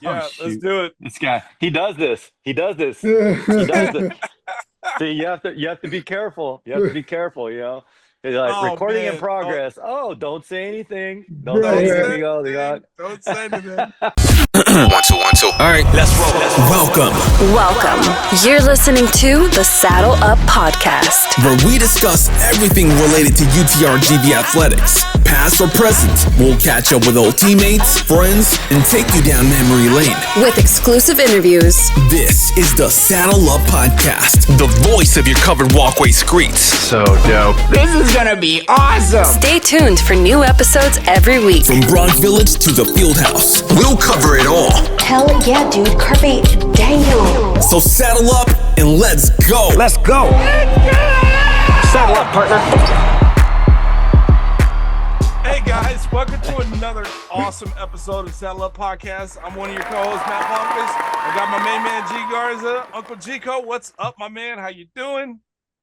Yeah, let's shoot. do it. This guy, he does this. He does this. He does this. See, you have to be careful. You have to be careful, It's like Oh recording in man. Oh, progress. Oh, don't say anything. Don't say don't anything, say Miguel. anything. Don't say anything. 1 2 1 2. All right, let's roll. Welcome, You're listening to the Saddle Up Podcast. where we discuss everything related to UTRGV athletics, past or present. We'll catch up with old teammates, friends, and take you down memory lane. With exclusive interviews. This is the Saddle Up Podcast, the voice of your covered walkway streets. So dope. This is gonna be awesome. Stay tuned for new episodes every week. From Bronx Village to the field house, we'll cover it all. Hell yeah, dude. Carpe diem. So saddle up and let's go. Let's go. Saddle up, partner. Hey guys, welcome to another awesome episode of Saddle Up Podcast. I'm one of your co-hosts, Matt Marquez. I got my main man G Garza, Uncle Gico. What's up, my man? How you doing?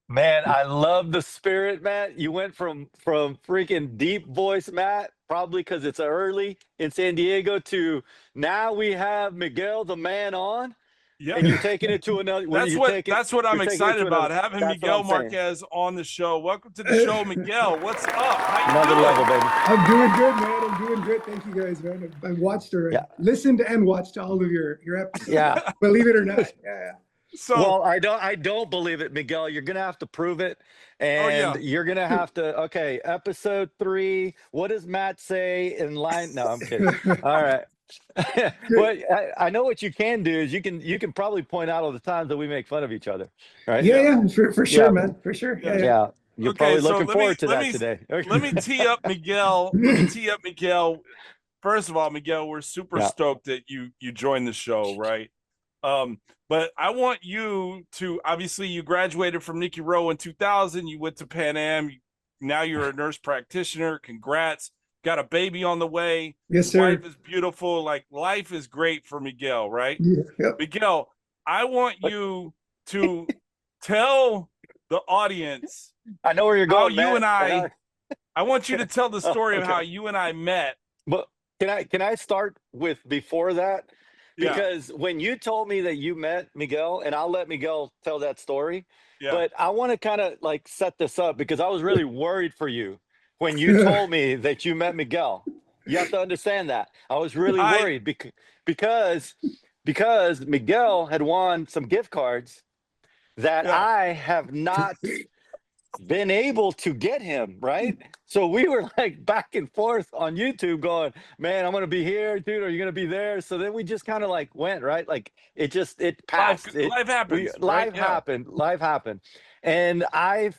Man, I love the spirit, Matt. You went from freaking deep voice, Matt, probably because it's early in San Diego, to now we have Miguel the man on. Yeah, And you're taking it to another. that's what I'm excited about, having that's Miguel what I'm saying. Marquez on the show. Welcome to the show, Miguel. What's up? How you Another doing? level, baby. I'm doing good, man. I'm doing good. Thank you guys, man. I've watched or listened and watched all of your episodes. Yeah. Believe it or not. Yeah. So, Well, I don't believe it, Miguel. You're gonna have to prove it, and you're gonna have to. Okay, episode 3. What does Matt say in line? No, I'm kidding. All right. Well, I know what you can do is you can probably point out all the times that we make fun of each other, right? Yeah, for sure, Yeah. man. For sure. Yeah. Yeah. You're Okay, probably so looking let forward me- to let that me- today. let me tee up Miguel. First of all, Miguel, we're super stoked that you joined the show, right? But I want you to, obviously you graduated from Nikki Rowe in 2000, you went to Pan Am, now you're a nurse practitioner. Congrats. Got a baby on the way. Yes, sir. Life is beautiful. Like, life is great for Miguel, right? Yeah. Yep. Miguel, I want you to tell the audience I know where you're how going, you Matt. I want you to tell the story of okay. how you and I met. But can I start with before that? Yeah. Because when you told me that you met Miguel, and I'll let Miguel tell that story, Yeah. but I want to kind of like set this up because I was really worried for you when you told me that you met Miguel. You have to understand that. I was really worried because Miguel had won some gift cards that I have not been able to get him, right? So we were like back and forth on YouTube going, man, I'm going to be here, dude. Are you going to be there? So then we just kind of like went, right? Like it passed. Life happens. Life happened. And I've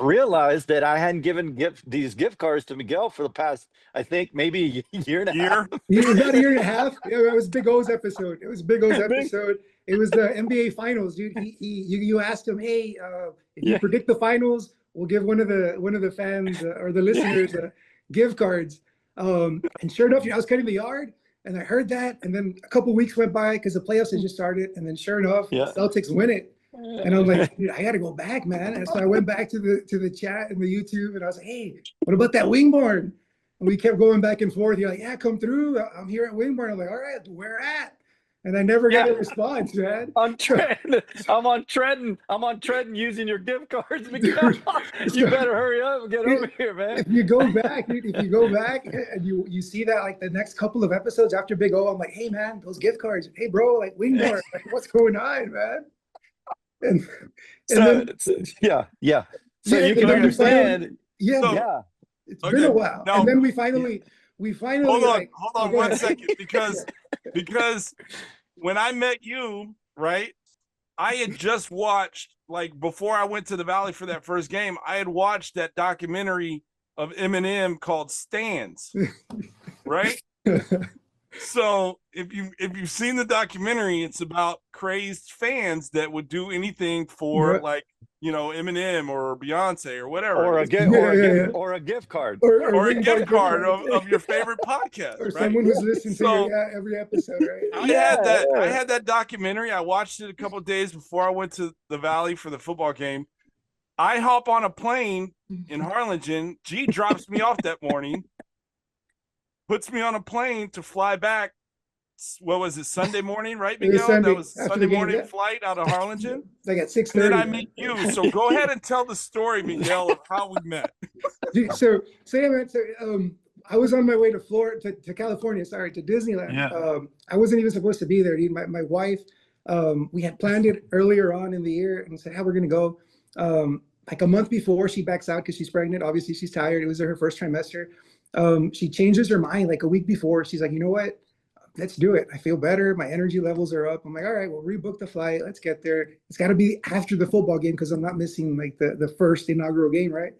realized that I hadn't given these gift cards to Miguel for the past, I think maybe a year and a half. About a year and a half. Yeah, it was Big O's episode. It was the NBA finals, dude. You asked him, hey, if you predict the finals, we'll give one of the fans or the listeners gift cards. And sure enough, I was cutting the yard and I heard that, and then a couple weeks went by because the playoffs had just started, and then sure enough, the Celtics win it. And I was like, dude, I got to go back, man. And so I went back to the chat and the YouTube, and I was like, hey, what about that Wingborn? And we kept going back and forth. You're like, yeah, come through. I'm here at Wingborn. I'm like, all right, where at? And I never got a response, man. I'm on Trenton using your gift cards, Miguel. You better hurry up and get over here, man. If you go back and you see that like the next couple of episodes after Big O, I'm like, hey man, those gift cards. Hey bro, like Wingborn, like, what's going on, man? And then, So you can understand. It's been a while. Now, and then we finally hold on 1 second, because when I met you, right, I had just watched, like, before I went to the Valley for that first game, I had watched that documentary of Eminem called Stands, right? So if you've seen the documentary, it's about crazed fans that would do anything for like, Eminem or Beyonce or whatever, or a gift card, or a gift card of your favorite podcast, or right? someone who's listening to every episode, right? I had that documentary. I watched it a couple of days before I went to the Valley for the football game. I hop on a plane in Harlingen. G drops me off that morning, puts me on a plane to fly back what was it, Sunday morning, right, It was Miguel? Sunday, That was after Sunday the game, morning yeah. flight out of Harlingen. Like at And 6:30. then I meet you. So go ahead and tell the story, Miguel, of how we met. Dude, so yeah, man. So I was on my way to Florida, to California, sorry, to Disneyland. Yeah. I wasn't even supposed to be there, dude. My wife, we had planned it earlier on in the year and said, how we're gonna go. Like a month before, she backs out because she's pregnant. Obviously, she's tired. It was her first trimester. She changes her mind like a week before. She's like, you know what? Let's do it. I feel better. My energy levels are up. I'm like, all right, we'll rebook the flight. Let's get there. It's got to be after the football game because I'm not missing like the first inaugural game, right?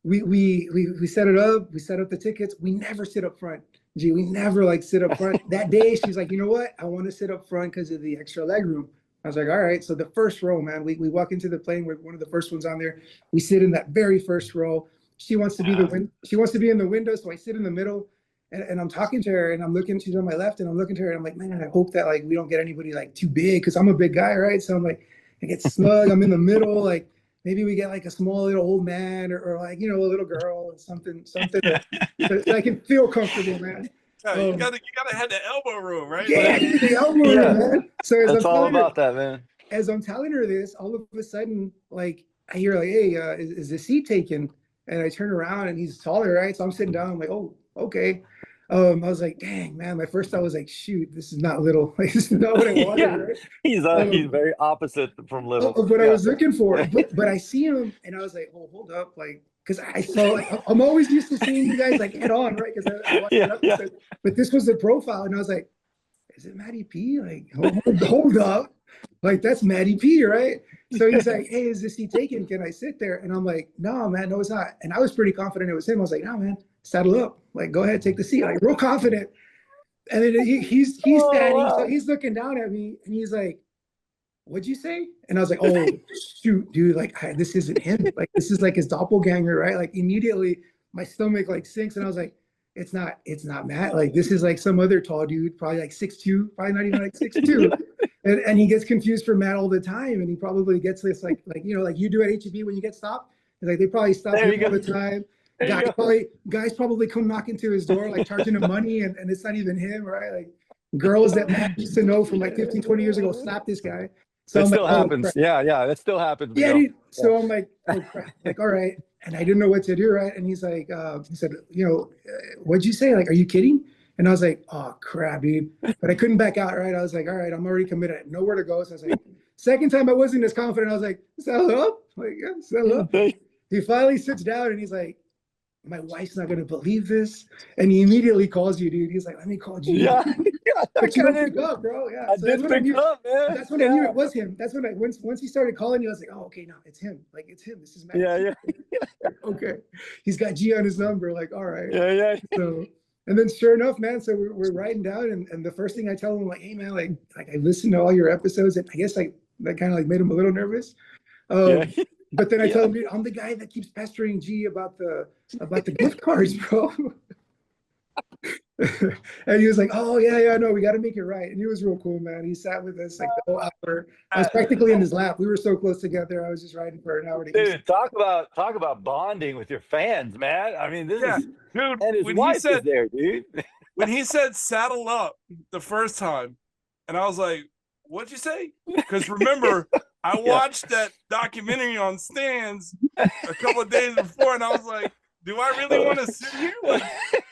We set it up. We set up the tickets. We never sit up front. Gee, we never like sit up front. That day, she's like, you know what? I want to sit up front because of the extra leg room. I was like, all right. So the first row, man, we walk into the plane. We're one of the first ones on there. We sit in that very first row. She wants to be she wants to be in the window, so I sit in the middle. And I'm talking to her, and I'm looking. She's on my left, and I'm looking to her, and I'm like, man, I hope that like we don't get anybody like too big, because I'm a big guy, right? So I'm like, I get snug. I'm in the middle, like maybe we get like a small little old man, or like a little girl, or something that I can feel comfortable, man. Yeah, you gotta have the elbow room, right? Yeah, the elbow room, man. So that's all about that, man. As I'm telling her this, all of a sudden, like I hear like, hey, is the seat taken? And I turn around, and he's taller, right? So I'm sitting down. I'm like, oh, okay. I was like, dang, man. My first thought was like, shoot, this is not little. Like, this is not what I wanted. Yeah. Right? He's very opposite from little. Of what I was looking for. But I see him, and I was like, oh, hold up, like, because I saw, like, I'm always used to seeing you guys like head on, right? Because I watched an episode. But this was the profile, and I was like, is it Maddie P? Like, hold up, like that's Maddie P, right? So he's like, hey, is this seat taken? Can I sit there? And I'm like, no, man, no, it's not. And I was pretty confident it was him. I was like, no, man, saddle up. Like, go ahead, take the seat. Like, real confident. And then he's standing, so he's looking down at me, and he's like, what'd you say? And I was like, oh, shoot, dude, like, this isn't him. Like, this is like his doppelganger, right? Like, immediately my stomach like sinks, and I was like, it's not Matt. Like, this is like some other tall dude, probably like 6'2", probably not even like 6'2". And he gets confused for Matt all the time, and he probably gets this like like you do at HEB when you get stopped. It's like they probably stop him all the time. Guys probably come knocking to his door, like charging him money, and it's not even him, right? Like girls that Matt used to know from like 15, 20 years ago slap this guy. So it I'm still like, happens. crap. Yeah, it still happens. Yeah, dude. So I'm like, oh crap. Like, all right. And I didn't know what to do, right? And he's like, he said, what'd you say? Like, are you kidding? And I was like, oh crap, dude. But I couldn't back out, right? I was like, all right, I'm already committed. I had nowhere to go. So I was like, second time I wasn't as confident. I was like, settle up. Like, yeah, settle up. He finally sits down, and he's like, my wife's not gonna believe this. And he immediately calls you, dude. He's like, let me call you. Yeah. But you don't pick up, bro. Yeah. I So did pick up, man. That's when I knew it was him. That's when once he started calling you, I was like, oh, okay, no, it's him. Like, it's him. This is Matt. Yeah. Okay. He's got G on his number. Like, all right. Yeah. So, and then sure enough, man, so we're riding down, and the first thing I tell him, like, hey, man, like I listened to all your episodes, and I guess like that kind of like made him a little nervous. But then I tell him, dude, I'm the guy that keeps pestering G about the gift cards, bro. And he was like, oh yeah, no, we got to make it right. And he was real cool, man. He sat with us like the whole hour. I was practically in his lap. We were so close together. I was just riding for an hour. Dude, talk about bonding with your fans, man. I mean, this is dude. And his wife is there, dude. When he said saddle up the first time, and I was like, what'd you say? Because remember, I watched that documentary on Stans a couple of days before, and I was like, do I really want to sit here? Like,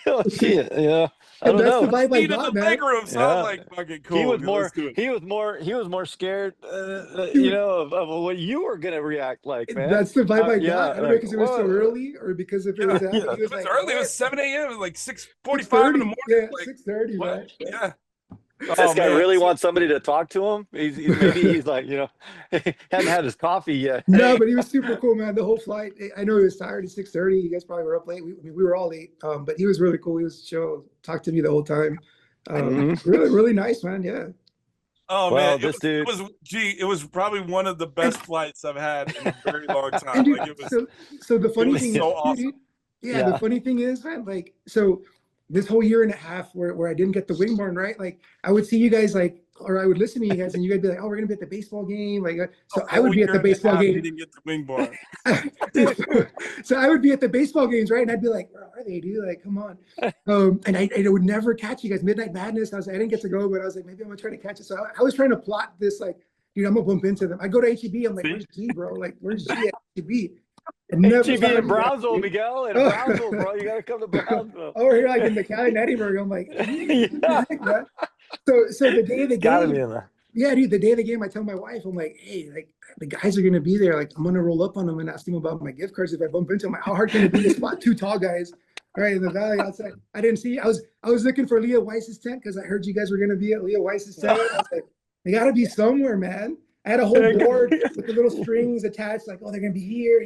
oh shit, yeah. I don't that's know. The vibe I in got, the man. big room, so I was like, fucking cool. He was more scared, of what you were gonna react like, man. That's the vibe I got. Yeah, I don't know because it was so early, or because if it was it was like, early. It was 7 a.m. It was like 6:45 in the morning. Yeah, like, 6:30, man. Yeah. This guy really wants somebody to talk to him. He's like, hadn't had his coffee yet. No, but he was super cool, man. The whole flight. I know he was tired at 6:30. You guys probably were up late. We were all late. But he was really cool. He was chill, talked to me the whole time. Really, really nice, man. Yeah. Oh well, man, it was probably one of the best flights I've had in a very long time. Dude, Like it was so the funny thing so is, awesome. The funny thing is, man, like, so this whole year and a half where I didn't get the wing barn, right? Like I would see you guys like or I would listen to you guys, and you guys be like, "Oh, we're gonna be at the baseball game." Like, so A I would be at whole the year and a baseball half, game. You didn't get the wing bar. So I would be at the baseball games, right? And I'd be like, "Where are they, dude? Like, come on!" And I would never catch you guys. Midnight Madness. I didn't get to go, but I was like, maybe I'm gonna try to catch it. So I was trying to plot this, like, dude, I'm gonna bump into them. I go to HEB. I'm like, "Where's G, bro? Like, where's G at HEB?" HEB in Brownsville, Miguel. In Brownsville, bro. You gotta come to Brownsville. Over here, like in McAllen and Edinburgh. I'm like, Yeah. So the day of the Gotta be game, in there. yeah, dude, the day of the game, I tell my wife, I'm like, hey, like the guys are gonna be there. Like, I'm gonna roll up on them and ask them about my gift cards if I bump into them. Like, how hard can it be to spot two tall guys right in the valley outside? I didn't see. I was looking for Leah Weiss's tent because I heard you guys were gonna be at Leah Weiss's tent. I was like, they gotta be somewhere, man. I had a whole board with the little strings attached, like, oh, they're gonna be here.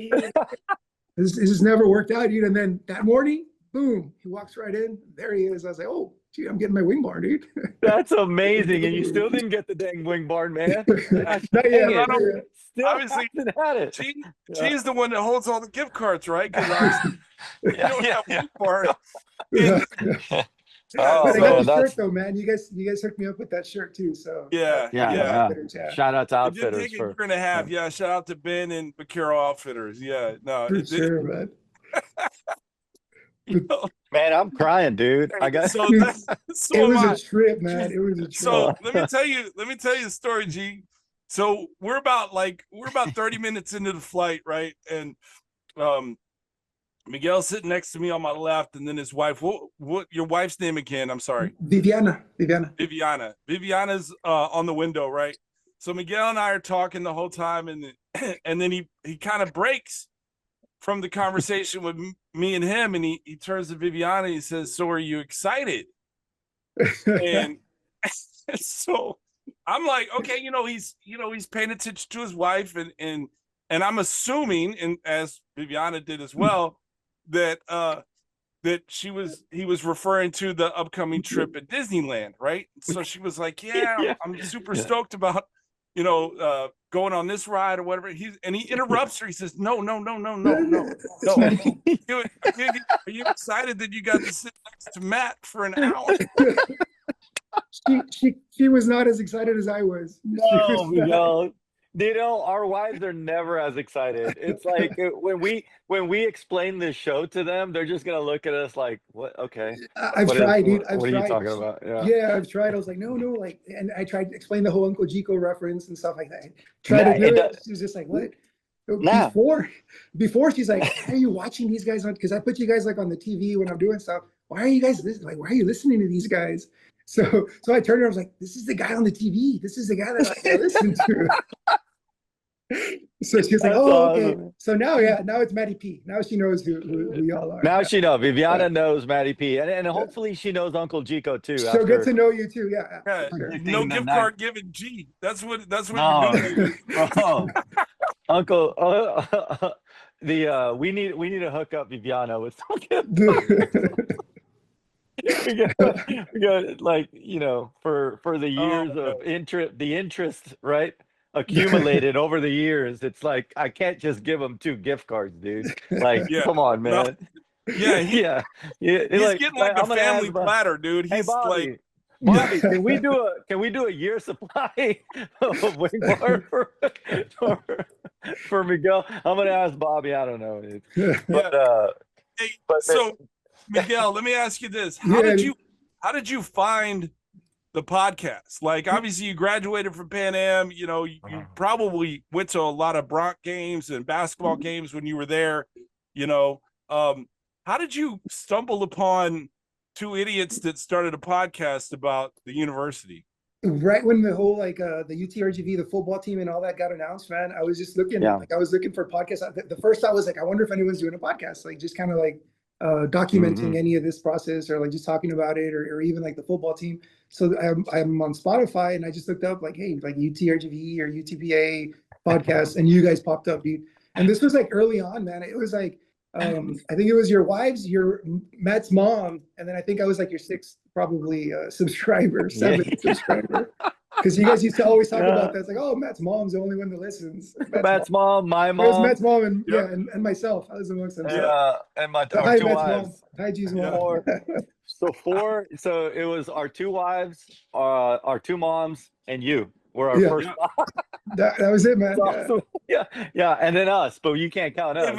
This just never worked out, dude. And then that morning, boom, he walks right in. There he is. I was like, oh, gee, I'm getting my wing bar, dude. That's amazing. And you still didn't get the dang wing barn, man. Not yet, Yeah, not yet. Still Obviously, haven't had it. She's the one that holds all the gift cards, right? Because you don't have wing bar. Oh, But I got man, the that's shirt though, man. You guys hooked me up with that shirt too. So Yeah. yeah. Shout out to It did Outfitters take a for year and a half. Yeah. Shout out to Ben and Vaquero Outfitters. Yeah. No, for it did. sure, man. man. I'm crying, dude. I got So, so It am was I. a trip, man. It was a trip. So let me tell you the story, G. So we're about 30 minutes into the flight, right? And Miguel's sitting next to me on my left, and then his wife. What your wife's name again? I'm sorry. Viviana. Viviana's on the window, right? So Miguel and I are talking the whole time, and then he kind of breaks from the conversation with me and him, and he turns to Viviana. He says, "So are you excited?" And so I'm like, okay, he's paying attention to his wife, and I'm assuming, and as Viviana did as well, that he was referring to the upcoming trip at Disneyland, right? So she was like, yeah. I'm super stoked about going on this ride or whatever. He interrupts her. He says, no. Are you excited that you got to sit next to Matt for an hour? She was not as excited as I was. No. Our wives are never as excited. It's like when we explain this show to them, they're just gonna look at us like, "What? Okay." I've tried, dude. What are you talking about? Yeah, I've tried. I was like, no, like, and I tried to explain the whole Uncle Jico reference and stuff like that. Tried to do it. She was just like, what? Before she's like, why are you watching these guys on? Because I put you guys like on the TV when I'm doing stuff. Why are you guys listening? Like, why are you listening to these guys? So I turned around. I was like, this is the guy on the TV. This is the guy that I listen to. So she's like, oh, okay. Awesome. So now it's Maddie P. Now she knows who we all are. Now she knows. Viviana knows Maddie P. And hopefully she knows Uncle Jico too. So good to know you too. Yeah. Sure. No gift card given, G. That's what you're doing. Uncle, we need to hook up Viviana with something. we got like, for the years of interest, right? Accumulated over the years. It's like, I can't just give them 2 gift cards, dude. Like, come on, man. No. Yeah. He's like, getting like a family platter, dude. He's Bobby, can we do a year supply of wing bar for Miguel? I'm gonna ask Bobby. I don't know. So Miguel, let me ask you this: How did you find the podcast? Like, obviously you graduated from Pan Am, you probably went to a lot of Bronx games and basketball games when you were there, how did you stumble upon 2 idiots that started a podcast about the university? Right when the whole the UTRGV, the football team and all that got announced, man, I was just looking, I was looking for podcasts. The first thought was like, I wonder if anyone's doing a podcast, like just kind of like documenting any of this process or like just talking about it or even like the football team. So I'm on Spotify and I just looked up like, hey, like UTRGV or UTPA podcast, and you guys popped up, dude. And this was like early on, man. It was like, I think it was your wives, Matt's mom, and then I think I was like your 6th probably subscriber, 7th subscriber. Because you guys used to always talk about that. It's like, oh, Matt's mom's the only one that listens. Matt's mom, my It was mom, Matt's mom and and myself. I was amongst them. and my Hi, our two Matt's wives. mom. Hi, G's mom. So it was our two wives, our two moms, and you were our first. That was it, man. Yeah, and then us, but you can't count us.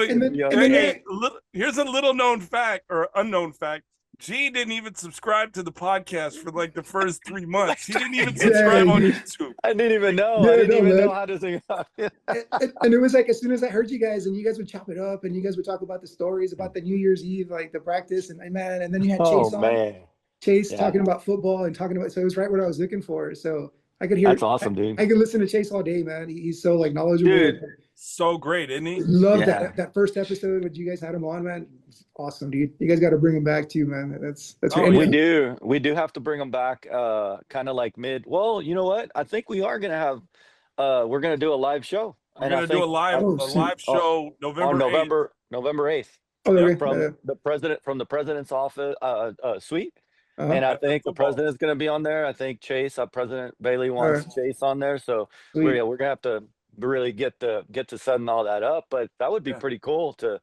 Here's a little known fact or unknown fact. G didn't even subscribe to the podcast for like the first 3 months. He didn't even subscribe on YouTube. I didn't even know. I didn't even know how to sing. And it was like, as soon as I heard you guys and you guys would chop it up and you guys would talk about the stories about the New Year's Eve, like the practice and then you had Chase on. Chase talking about football and talking about, so it was right what I was looking for. So I could hear. That's awesome, dude. I could listen to Chase all day, man. He's so like knowledgeable. Dude, so great, isn't he? Love that first episode when you guys had him on, man. Awesome, dude. You guys got to bring him back too, man. That's we do have to bring him back. Kind of like mid. Well, you know what? I think we are gonna have. We're gonna do a live show. We're gonna do a live show November 8th. From the president's office suite. And I think the president's going to be on there. I think President Bailey wants Chase on there. So we're gonna have to really get to setting all that up. But that would be pretty cool to.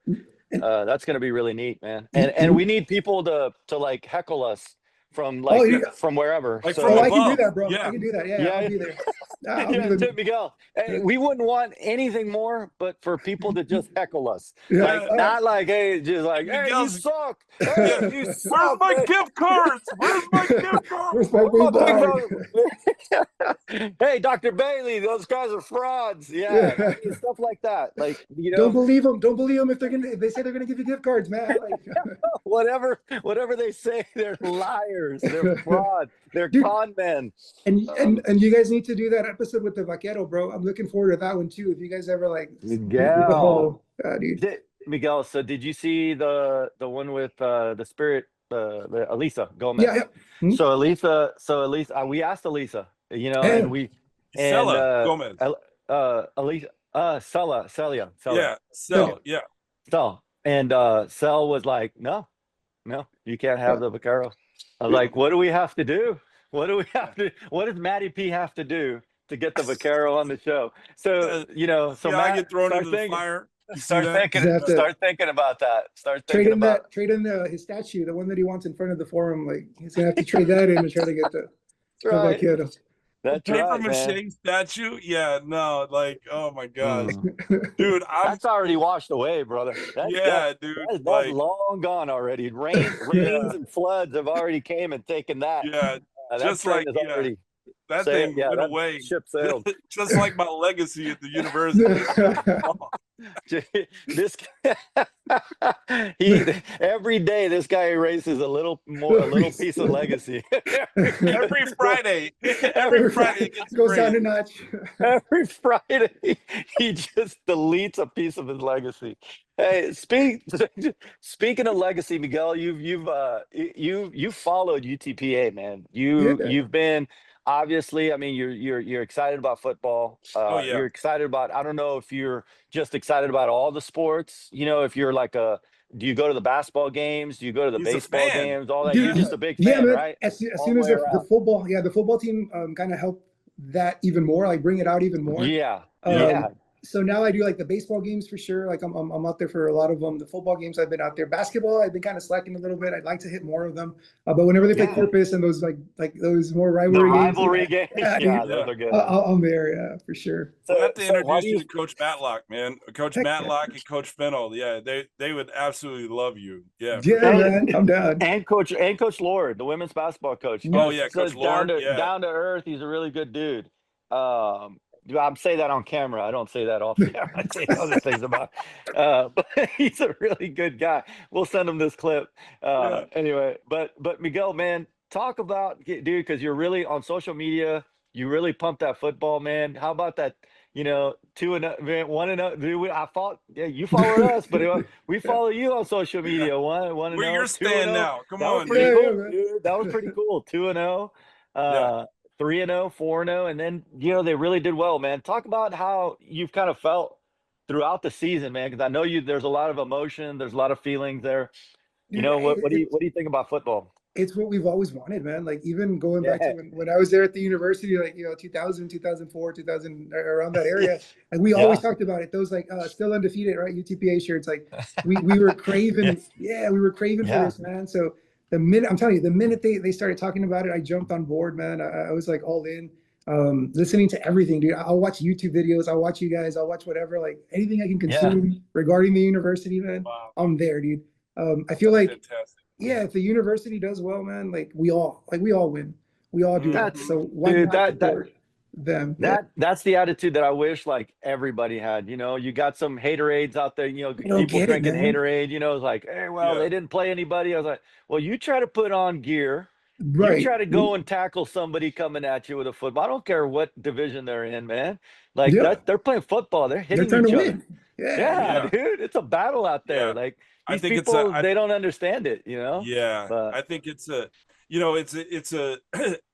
That's going to be really neat, man. And we need people to like heckle us from from wherever. Like I can do that, bro. I can do that. Yeah. I'll be there. Miguel, we wouldn't want anything more, but for people to just heckle us. Not like, hey, just like, hey, you suck. Hey, you suck. Where's my gift cards? Where's my gift cards? Hey, Dr. Bailey, those guys are frauds. Yeah, stuff like that. Like, don't believe them. Don't believe them if they say they're gonna give you gift cards, man. Like, whatever they say, they're liars. They're fraud. They're con men. And you guys need to do that episode with the Vaquero, bro. I'm looking forward to that one too. If you guys ever like Miguel. Miguel, so did you see the one with the spirit, the Elisa Gomez? Yeah. Mm-hmm. So Elisa, we asked Elisa, and we Gomez. Elisa, Celia. Cel. And Cel was like, no, you can't have the Vaquero. I was like, what do we have to do? What does Matty P have to do to get the Vaquero on the show? So, I get thrown into the fire. Start thinking about that. Trade in his statue, the one that he wants in front of the forum. Like, he's gonna have to trade that in and try to get the Vaquero. That's paper mache statue. Yeah, no, like, oh my god, dude, that's already washed away, brother. That's long gone already. Rains and floods have already came and taken that. Yeah, just like that thing went away. Ship sailed. Just like my legacy at the university. Every day this guy erases a little piece of legacy. Every Friday it goes down a notch. Every Friday he just deletes a piece of his legacy. Hey, speaking of legacy, Miguel, you've followed UTPA, man. You've been. Obviously, I mean, you're excited about football. You're excited about. I don't know if you're just excited about all the sports. If you're like do you go to the basketball games? Do you go to the baseball games? All that. You're just a big fan, right? As soon as the football team kind of helped that even more, like bring it out even more. Yeah. So now I do like the baseball games for sure. Like I'm out there for a lot of them. The football games I've been out there. Basketball I've been kind of slacking a little bit. I'd like to hit more of them. But whenever they play Corpus and those like those more rivalry games, those are good. I'm there, for sure. So I have to introduce you to Coach Matlock, man. Coach Matlock and Coach Fennell. Yeah, they would absolutely love you. Yeah, man, I'm down. And Coach Lord, the women's basketball coach. Oh yeah, Coach Lord. Down to earth. He's a really good dude. I say that on camera. I don't say that off camera. I say other things about. But he's a really good guy. We'll send him this clip. Anyway, but Miguel, man, talk about, dude, because you're really on social media. You really pump that football, man. How about that? 2-0, 1-0. Dude, I thought, you follow us, but we follow you on social media. 1-0. Where you're staying now? Come on, dude. That was pretty cool. 2-0. 3-0, 4-0, and then they really did well, man. Talk about how you've kind of felt throughout the season, man, because I know there's a lot of emotion, there's a lot of feelings there. What do you think about football? it's what we've always wanted, man. Like even going back to when I was there at the university, like, 2000, 2004, 2000, around that area. And we always talked about it. Those like still undefeated, right? UTPA shirts. Like we were craving, we were craving for this, man. So the minute, I'm telling you, the minute they started talking about it, I jumped on board, man. I was like all in, listening to everything, dude. I'll watch YouTube videos. I'll watch you guys. I'll watch whatever, like anything I can consume regarding the university, man. Wow. I'm there, dude. I feel like, Fantastic. yeah, if the university does well, man, like we all win. We all do that. So why Dude, not support them? That's the attitude that I wish like everybody had. You got some haterades out there, people drinking haterade, it's like, hey, well, they didn't play anybody. I was like, well, you try to put on gear, Right. you try to go and tackle somebody coming at you with a football. I don't care what division they're in, man. Like they're playing football. They're hitting trying each to other. win. Yeah, dude, it's a battle out there. Yeah. Like I these think people, they don't understand it, Yeah, But I think it's a, it's a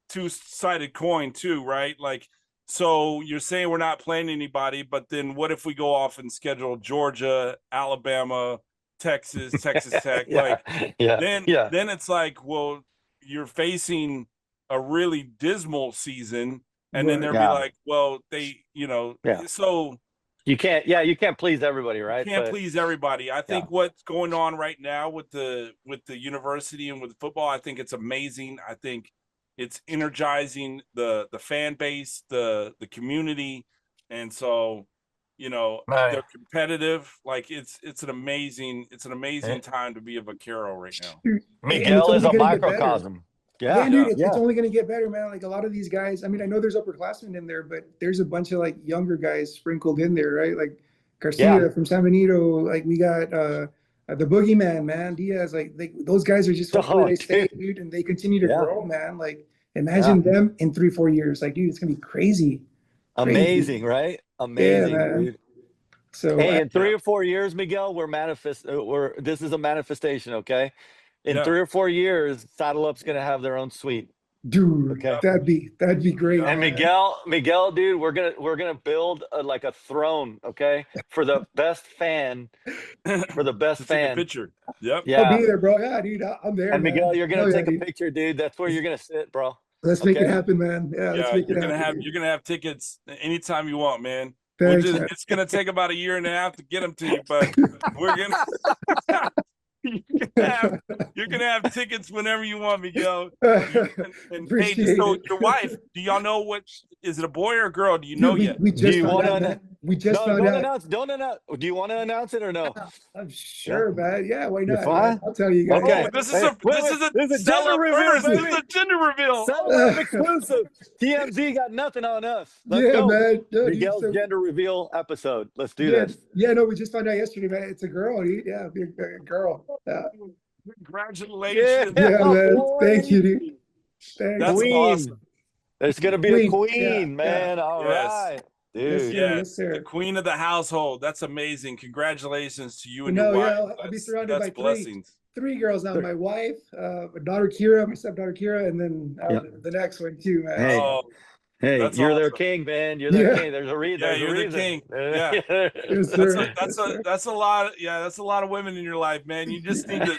two-sided coin too, right? Like, so you're saying we're not playing anybody, but then what if we go off and schedule Georgia, Alabama, Texas Tech? Then it's like, well, you're facing a really dismal season, and then they'll be like, well, so. You can't please everybody, right? You can't please everybody. I think what's going on right now with the university and with football, I think it's amazing. I think it's energizing the fan base, the community, and so they're competitive. Like it's an amazing time to be a vaquero right now. Miguel is a microcosm. Yeah, dude, it's only going to get better, man. Like a lot of these guys, I mean, I know there's upperclassmen in there, but there's a bunch of like younger guys sprinkled in there, right? Like Garcia from San Benito, like we got the boogeyman, man, Diaz, like those guys are just where they stay, dude, and they continue to grow, man. Like imagine them in 3-4 years. Like, dude, it's going to be crazy. Amazing, right? Amazing, dude. So hey, in 3 or 4 years, Miguel, this is a manifestation, okay? In 3 or 4 years, Saddle Up's gonna have their own suite. Dude, that'd be great. And Miguel, dude, we're gonna build a throne, okay, for the best fan, for the best fan. Take a picture. Yep. Yeah. I'll be there, bro. Yeah, dude, I'm there. And Miguel, you're gonna take a dude. picture, dude. That's where you're gonna sit, bro. Let's make it happen, man. Yeah, let's make it happen. You're gonna have tickets anytime you want, man. Thanks, it's gonna take about 1.5 years to get them to you, but we're gonna. You're gonna have tickets whenever you want, Miguel. And hey, so your wife, do y'all know is it a boy or a girl? Do you know yet? We just found out. We just found out. Don't announce. Do you want to announce it or no? I'm sure, man. Yeah, why not? Fine? I'll tell you guys. Okay. Oh, this is a gender reveal. This is a gender reveal. Exclusive. TMZ got nothing on us. Let's go, man. Miguel's gender reveal episode. Let's do this. Yeah, no, we just found out yesterday, man. It's a girl. Yeah, a girl. Congratulations. Yeah, man. Thank you, dude. That's awesome. There's gonna be a queen, man. All right. Dude. Yes, sir. The queen of the household. That's amazing. Congratulations to you and your wife. Yeah, I'll be surrounded by blessings. Three girls now. My wife, my daughter Kira, my stepdaughter Kira, and then the next one too, man. Hey, that's you're awesome. their king, man. You're their king. There's a reason. Yeah, you're the king. Yeah. Yes, sir. That's a lot. That's a lot of women in your life, man. You just need to.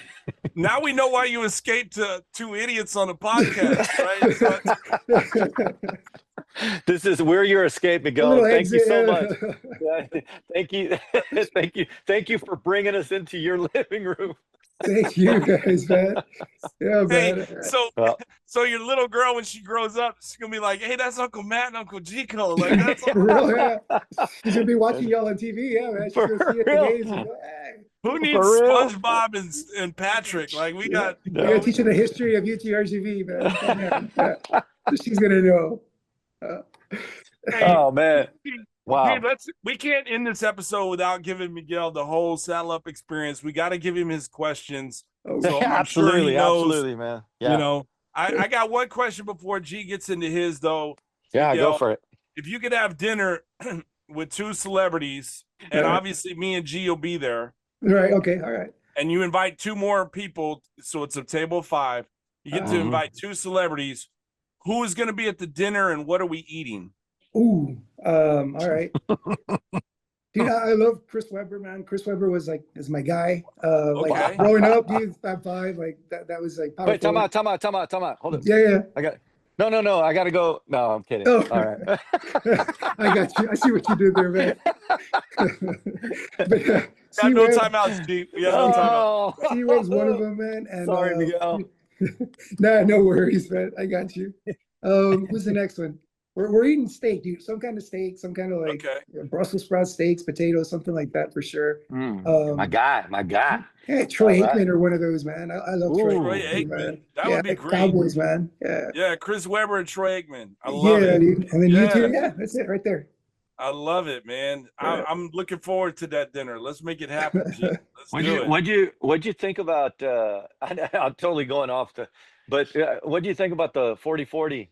Now we know why you escaped to 2 idiots on a podcast, right? We're your escape, Miguel. Thank you so much. Thank you for bringing us into your living room. Thank you guys, man. Yeah, man. Hey, so your little girl, when she grows up, she's gonna be like, "Hey, that's Uncle Matt and Uncle Chico." Like that's She's gonna be watching y'all on TV, yeah, man. She's gonna see it the games and go, hey. Who needs SpongeBob and Patrick? Like we got. We gotta teach her the history of UTRGV, man. She's gonna know. Oh man. Wow. Dude, we can't end this episode without giving Miguel the whole Saddle Up experience. We got to give him his questions. So absolutely, sure absolutely, man. Yeah. I got one question before G gets into his though. Yeah, go for it. If you could have dinner with 2 celebrities, and obviously me and G will be there. Right. Okay. All right. And you invite 2 more people, so it's a table of 5. You get to invite 2 celebrities. Who is going to be at the dinner, and what are we eating? Ooh. All right. Dude, Dude, I love Chris Webber, man. Chris Webber is my guy. Okay. Like growing up, dude, Fab Five, like that was like power Wait, time forward. out. Hold up. Yeah. I got no. I gotta go. No, I'm kidding. Oh. All right. I got you. I see what you did there, man. But Got no timeouts, Chief. Yeah, no timeouts. C-Web's one of them, man. And Sorry, Miguel. Nah, no worries, man. I got you. Who's the next one? We're eating steak, dude. Some kind of steak, some kind of like Brussels sprout steaks, potatoes, something like that for sure. My guy. Yeah, Troy All Aikman right. or one of those, man. I love Troy Troy Aikman, Aikman. man. That would be great. Cowboys, man. Yeah. Yeah, Chris Webber and Troy Aikman. I love Yeah, it. dude. And then you two, yeah, that's it right there. I love it, man. Yeah. I'm looking forward to that dinner. Let's make it happen, Chief. Let's do it. What'd you think about? I'm totally going off but what do you think about the 40-40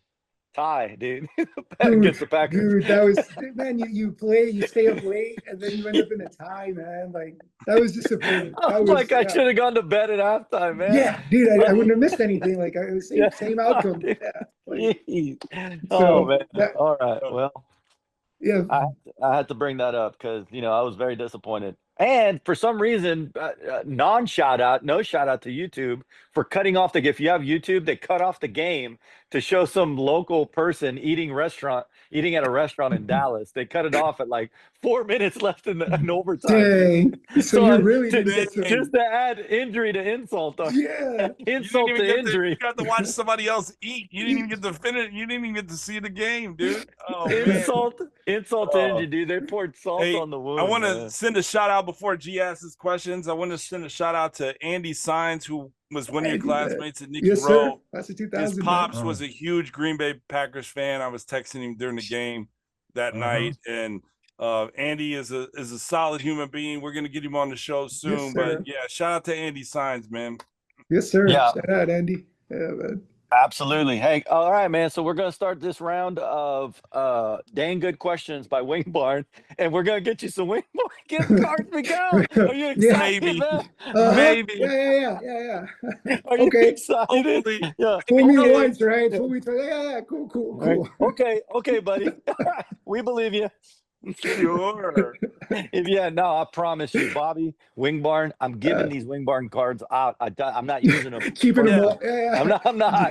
tie, dude? Against the Packers. Dude, that was, man, you play, you stay up late, and then you end up in a tie, man. Like, that was disappointing. I should have gone to bed at halftime, man. Yeah, dude, I wouldn't have missed anything. Like, it was same outcome. Dude. Yeah. Oh, man. All right. Well, Yeah. I had to bring that up because, I was very disappointed. And for some reason, no shout out to YouTube for cutting off if you have YouTube, they cut off the game to show some local person eating at a restaurant in Dallas. They cut it off at like 4 minutes left in overtime. Dang. So you really didn't get to... Just to add injury to insult. Yeah. Insult to injury. You got to watch somebody else eat. You didn't even get to finish. You didn't even get to see the game, dude. Oh, insult to injury, dude. They poured salt on the wound. I want to send a shout out before G asks his questions. I want to send a shout out to Andy Signs, who was one of your classmates at Nikki Rowe. That's a 2000. His pops was a huge Green Bay Packers fan. I was texting him during the game that night, and Andy is a solid human being. We're gonna get him on the show soon, but yeah, shout out to Andy Signs, man. Yes, sir. Yeah. Shout out, Andy. Yeah, man. Absolutely. Hey, all right, man. So we're going to start this round of dang good questions by Wing Barn, and we're going to get you some Wing Barn gift cards, Miguel. Are you excited? Maybe. Man? Maybe. Yeah. Are you Okay. excited? Hopefully. Yeah. Fool me once, right? Fool me twice. Yeah, cool. Okay, buddy. All right. We believe you. Sure. I promise you, Bobby, Wing Barn, I'm giving these Wing Barn cards out. I'm not using them. Keeping them up. Yeah. I'm not. I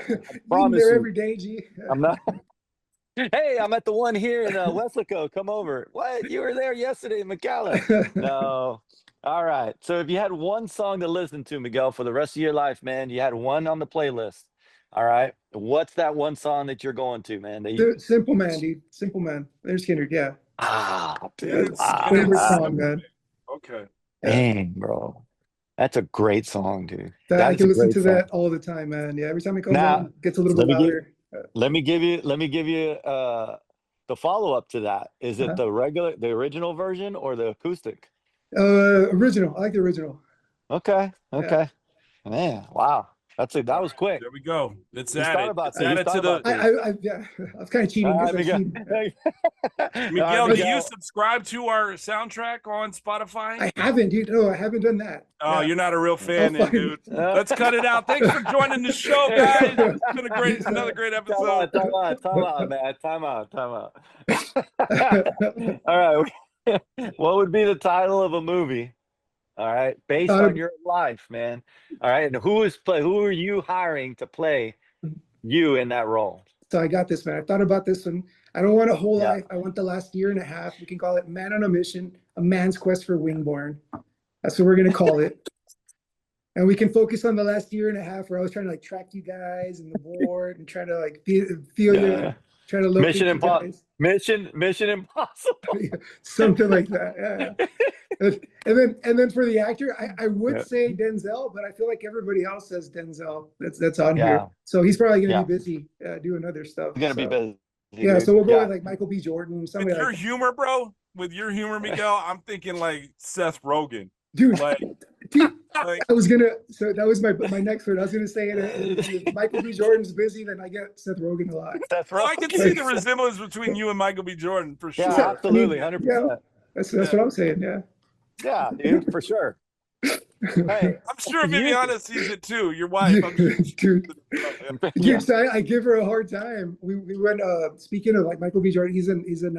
promise there you. every day, G. I'm not. Hey, I'm at the one here in Weslaco. Come over. What? You were there yesterday in McAllen. No. All right. So if you had one song to listen to, Miguel, for the rest of your life, man, you had one on the playlist. All right. What's that one song that you're going to, man? Simple Man, dude. Simple Man. There's Skinner. Yeah. Dude. Favorite song, man. Okay. Dang, bro. That's a great song, dude. I can listen to that all the time, man. Yeah, every time it comes on, it gets a little bit louder. Let me give you the follow-up to that. Is it the original version or the acoustic? Original. I like the original. Okay. Man, wow. That was quick. There we go. It's You added. thought It's added to the. I was kind of cheating. Miguel, do you subscribe to our soundtrack on Spotify? I haven't, dude. No, I haven't done that. Oh, you're not a real fan, Oh, then, dude. Let's cut it out. Thanks for joining the show, guys. It's been another great episode. Time out, man. Time out. All right. What would be the title of a movie? All right, based on your life, man. All right, and who are you hiring to play you in that role? So I got this, man. I thought about this one. I don't want a whole life. I want the last year and a half. We can call it Man on a Mission, a man's quest for Wingborn. That's what we're gonna call it. And we can focus on the last year and a half where I was trying to like track you guys and the board and trying to like feel you, trying to look Mission Impossible. Mission Impossible. Something like that. Yeah. And then for the actor, I would say Denzel, but I feel like everybody else says Denzel. That's on here. So he's probably gonna be busy doing other stuff. He's gonna be busy. Yeah, so we'll go with like Michael B. Jordan. With your humor, bro. With your humor, Miguel, I'm thinking like Seth Rogen. Dude, like, I was gonna. So that was my next one. I was gonna say if Michael B. Jordan's busy, then I get Seth Rogen a lot. That's right. I can see the resemblance between you and Michael B. Jordan for sure. Yeah, absolutely, 100%. Yeah, that's what I'm saying. Yeah, dude, for sure. Hey, I'm sure Viviana sees it too. Your wife, dude. I give her a hard time. We went. Speaking of like Michael B. Jordan, he's in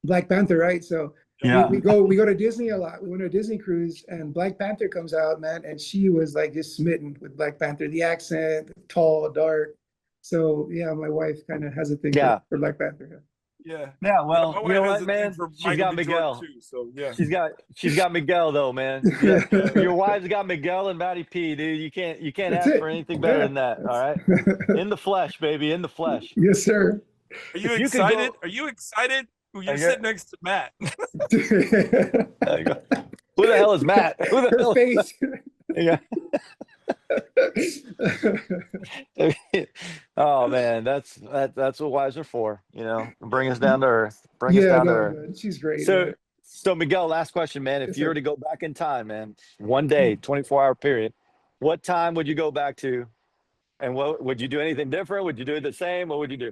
Black Panther, right? So Yeah. We go to Disney a lot. We went to a Disney cruise, and Black Panther comes out, man, and she was like just smitten with Black Panther. The accent, tall, dark. So yeah, my wife kind of has a thing for Black Panther. Yeah. Yeah, well, My you know wife has what, a thing man? for She's Michael got B. Jordan, Miguel. too. So yeah. She's got Miguel though, man. Yeah. Your wife's got Miguel and Matty P, dude. You can't That's ask it. for anything better Yeah. than that. All right. In the flesh, baby. In the flesh. Yes, sir. Are you If you could excited? go- Are you excited? You're Okay. sitting next to Matt. There you go. Who the hell is Matt? Who the Her hell? face. Yeah. Oh man, that's what wives are for. You know, bring us down to earth. Bring us Yeah, down to no, earth. man, she's great. So, man. so Miguel, last question, man. If Yes, you were sir. to go back in time, man, one day, 24-hour period, what time would you go back to? And what would you do anything different? Would you do it the same? What would you do?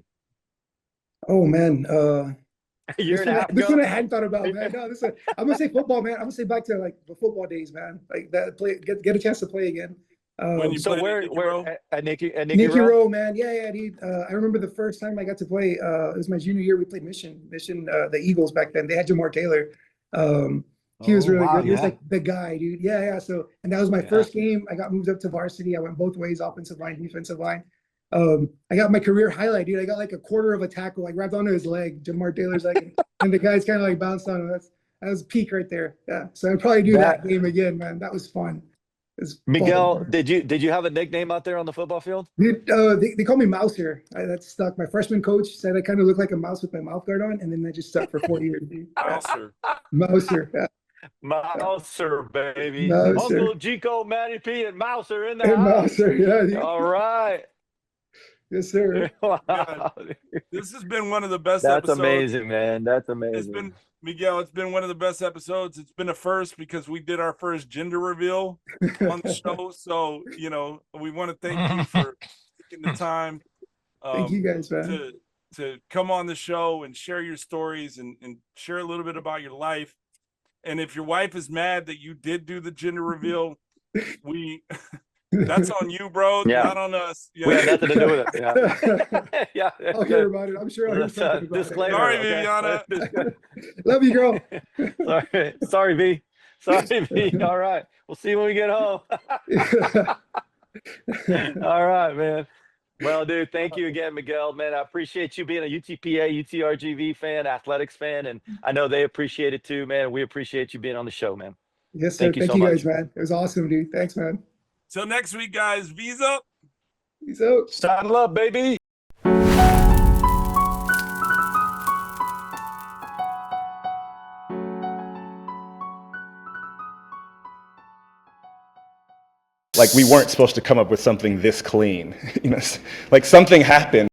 Oh man, A year and a half this ago? one I hadn't thought about, man. No, this one, I'm gonna say football, man. I'm gonna say back to like the football days, man. Like that, get a chance to play again. When you So played where at Nikki Rowe? at Nikki Nikki Rowe? Rowe, man. Yeah, dude. I remember the first time I got to play. It was my junior year. We played Mission, the Eagles back then. They had Jamar Taylor. He was Oh, really wow, good. He was yeah. like the guy, dude. Yeah. So, and that was my Yeah. first game. I got moved up to varsity. I went both ways, offensive line, defensive line. I got my career highlight, dude. I got like a quarter of a tackle, like wrapped onto his leg. Jamar Taylor's like, and the guy's kind of like bounced on him. That was peak right there. Yeah. So I'd probably do that game again, man. That was fun. It was Miguel, fun. did you have a nickname out there on the football field? Dude, they call me Mouser. That stuck. My freshman coach said I kind of look like a mouse with my mouth guard on, and then that just stuck for 40 years. Dude. Mouser. Mouser. Yeah. Mouser, baby. Mouser. Uncle Chico, Matty P, and Mouser in the Hey, house. Mouser. Yeah. Dude. All right. Yes, sir. Wow. This has been one of the best That's episodes. amazing, man. That's amazing. It's been Miguel. It's been one of the best episodes. It's been a first because we did our first gender reveal on the show. So we want to thank you for taking the time. Thank you guys, man. To come on the show and share your stories and share a little bit about your life. And if your wife is mad that you did do the gender reveal, that's on you, bro. Yeah. Not on us. We had nothing to do with it. Yeah. Yeah. I'll hear about it. I'm sure I'll hear something about Disclaimer. Sorry, okay? Viviana. Love you, girl. Sorry, V. Sorry, V. All right. We'll see you when we get home. All right, man. Well, dude, thank you again, Miguel. Man, I appreciate you being a UTPA, UTRGV fan, athletics fan, and I know they appreciate it too, man. We appreciate you being on the show, man. Yes, sir. Thank you guys, man. It was awesome, dude. Thanks, man. Till next week, guys. Visa. Peace out. Saddle up, baby. Like we weren't supposed to come up with something this clean, like something happened.